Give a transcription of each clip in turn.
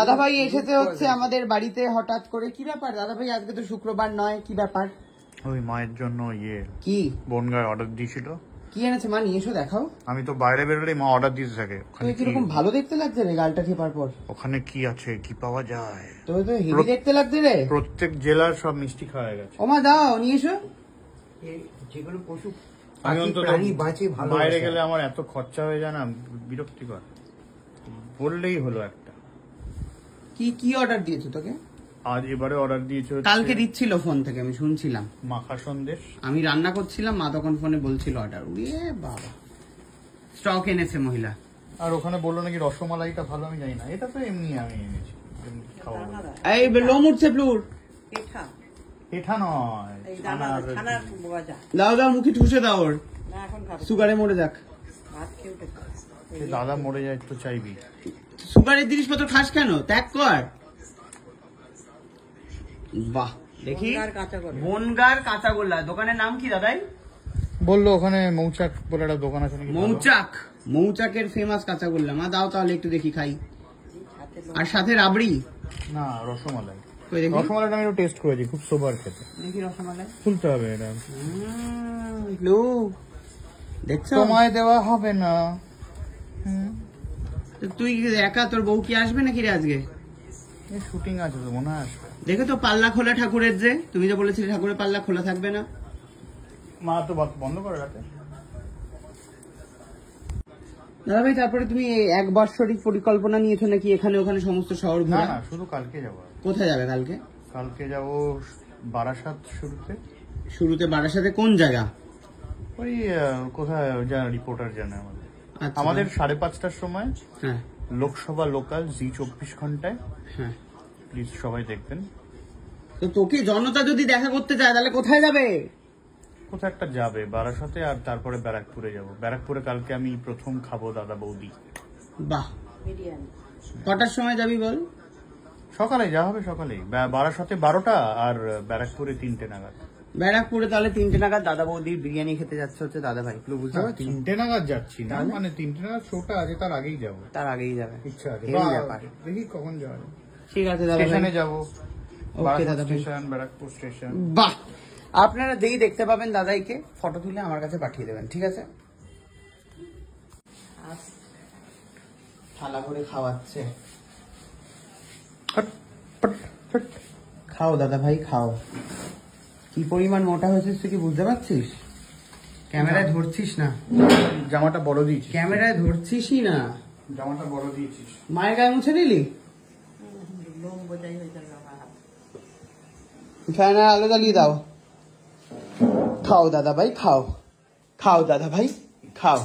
দাদা ভাই এসেছে হচ্ছে আমাদের বাড়িতে হঠাৎ করে। কি ব্যাপার দাদা ভাই, আজকে তো শুক্রবার নয়, কি ব্যাপার? ওই মায়ের জন্য কি বনগায় অর্ডার দিয়েছিল। কি এনেছে মা, নিয়ে এসো দেখাও। আমি তো বাইরে বেরোলে মা অর্ডার দিতে থাকে। কিরকম ভালো দেখতে লাগছে রে গালটা ঠেপার পর। ওখানে কি আছে, কি পাওয়া যায়? তো হেভি দেখতে লাগছে রে। প্রত্যেক জেলার সব মিষ্টি খাওয়া গেছে। ওমা দাও নিয়ে এসো। যেগুলো পশু আমি অন্তত বাঁচে ভালো। বাইরে গেলে আমার এত খরচা হয়ে যায় না, বিরক্তিকর। বললেই হলো একটা। কি কি অর্ডার দিয়েছো তোকে? আজ এবারে অর্ডার দিয়েছে, কালকে দিচ্ছিল ফোন থেকে, আমি শুনছিলাম। মাখা সন্দেশ। আমি রান্না করছিলাম, মা তখন ফোনে বলছিল অর্ডার। উড়িয়ে বাবা, স্টক এনেছে মহিলা। আর ওখানে বললো নাকি রসমালাইটা ভালো, আমি জানি না। এটা তো এমনি আমি এনেছি, এই লোম উঠছে প্লুর। পিঠা নয়, দাও দাও, মুখে ঠুসে দাও ওর, সুগারে মরে যাক। দাদা মরে যায় তো চাইবি। সুগারের জিনিসপত্র খাস কেন, ত্যাগ কর। বাহ দেখি, বনগার কাঁচাগোল্লা। দোকানের নাম কি দাদাই? বললো ওখানে মৌচাক বলে একটা দোকান আছে নাকি। মৌচাক, মৌচাকের ফেমাস কাঁচাগোল্লা। মা দাও তাহলে একটু দেখি, খাই। আর সাথে রাবড়ি না, রসমালাই। রসমালাইটা আমি টেস্ট করেছি, খুব সোবার খেতে। দেখি রসমালাই খুলতে হবে এটা। দেখছো, তোমায় দেওয়া হবে না। তুই একা, তোর বউ কি আসবে নাকি রে আজকে? শুটিং আছে তো, মনে হয় আসবে। দেখে তো পাল্লা খোলা ঠাকুরের, যে তুমি যে বলেছিলে ঠাকুরের পাল্লা খোলা থাকবে না। মা তো বন্ধ করে রাখে। দাদা ভাই তারপরে তুমি এক বাৎসরিক পরিকল্পনা নিয়েছো নাকি এখানে ওখানে সমস্ত শহর ঘোরা? না, শুধু কালকে যাবো। কোথায় যাবে কালকে? কালকে যাবো বারাসাত। শুরুতে বারাসাতে কোন জায়গা? ওই কোথায় রিপোর্টার জানে আমাদের। আচ্ছা। আমাদের 5:30টার সময় হ্যাঁ, লোকসভা লোকাল জি 24 ঘন্টায়। হ্যাঁ, প্লিজ সবাই দেখবেন। তো তোকে জনতা যদি দেখা করতে চায় তাহলে কোথায় যাবে? কোথায় একটা যাবে বারাসাতে, আর তারপরে ব্যারাকপুরে যাব। ব্যারাকপুরে কালকে আমি প্রথম খাবো দাদা বৌদি। বাহ, কটার সময় যাবি বল? সকালে যা হবে, সকালেই। বারাসাতে 12টা আর ব্যারাকপুরে 3টে নাগাদ। ব্যারাকপুরে তাহলে 3টে নাগাদ দাদা বৌদির বিরিয়ানি খেতে যাচ্ছে হচ্ছে দাদা ভাই। বুঝতে পারছি 3টে নাগাদ যাচ্ছি না, মানে 3টে নাগাদ শোটা আছে, তার আগেই যাবো। তার আগেই যাবে, ইচ্ছা আছে। দেখি কখন যাওয়া যায়। ঠিক আছে দাদা ভাই, স্টেশনে যাবো। ওকে দাদা ভাই, স্টেশন, ব্যারাকপুর স্টেশন। বাহ, আপনারা যেই দেখতে পাবেন দাদাইকে ফটো তুলে আমার কাছে পাঠিয়ে দেবেন, ঠিক আছে? থালা করে খাওয়াচ্ছে। খাও দাদা ভাই খাও। কি পরিমাণ মোটা হয়েছিস তুই কি বুঝতে পারছিস? ক্যামেরায় ধরছিস না, জামাটা বড় দিয়েছিস। ক্যামেরায় ধরছিসই না, জামাটা বড় দিয়েছিস। মায়ের গায়ে মুছে দিলি। ফ্যানের আলো জ্বালিয়ে দাও। খাও দাদা ভাই খাও, খাও দাদা ভাই খাও,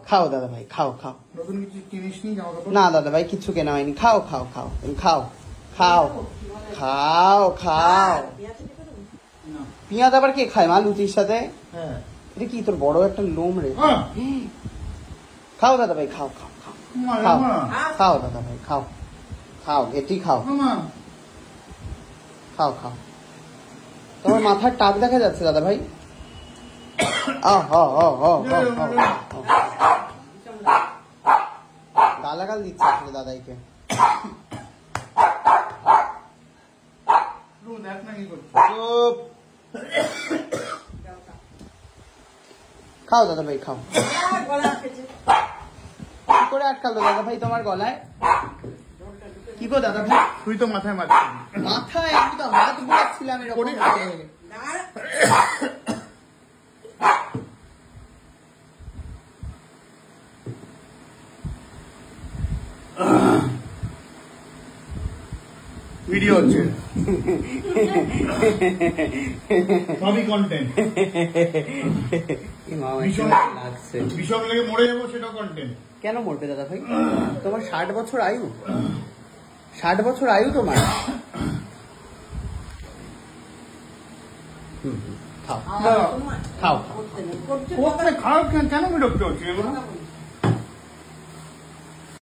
খাও দাদা ভাই খাও, খাও। নতুন কিছু কিনিস নি জামা কাপড়? না দাদা ভাই কিছু কেনা হয়নি। খাও খাও খাও খাও খাও খাও খাও। পেঁয়াজ আবার কে খায় মা লুচির সাথে? হ্যাঁ। এটা কি তোর বড় একটা লোম রে? খাও দাদা ভাই খাও, খাও খাও খাও, খাও দাদা ভাই খাও, খাও ঘেটি খাও, খাও খাও। তোমার মাথার টাক দেখা যাচ্ছে দাদা ভাই। গালাগাল দিচ্ছে আসলে দাদাইকে। খাও দাদা ভাই খাও। কি করে আটকালো দাদা ভাই তোমার গলায়? কি গো দাদা ভাই? তুই তো মাথায় মারছিস। মাথায় আমি তো হাত বুলাচ্ছিলাম এরকম। ভিডিও হচ্ছে, সবই কন্টেন্ট। বিষম লেগে মরে যাবো, সেটা কন্টেন্ট। কেন মরবে দাদা ভাই? তোমার 60 বছর আয়ু, 60 বছর আয়ু তোমার। খাও খাও, খাও কেন বিরক্ত হচ্ছে এগুলো?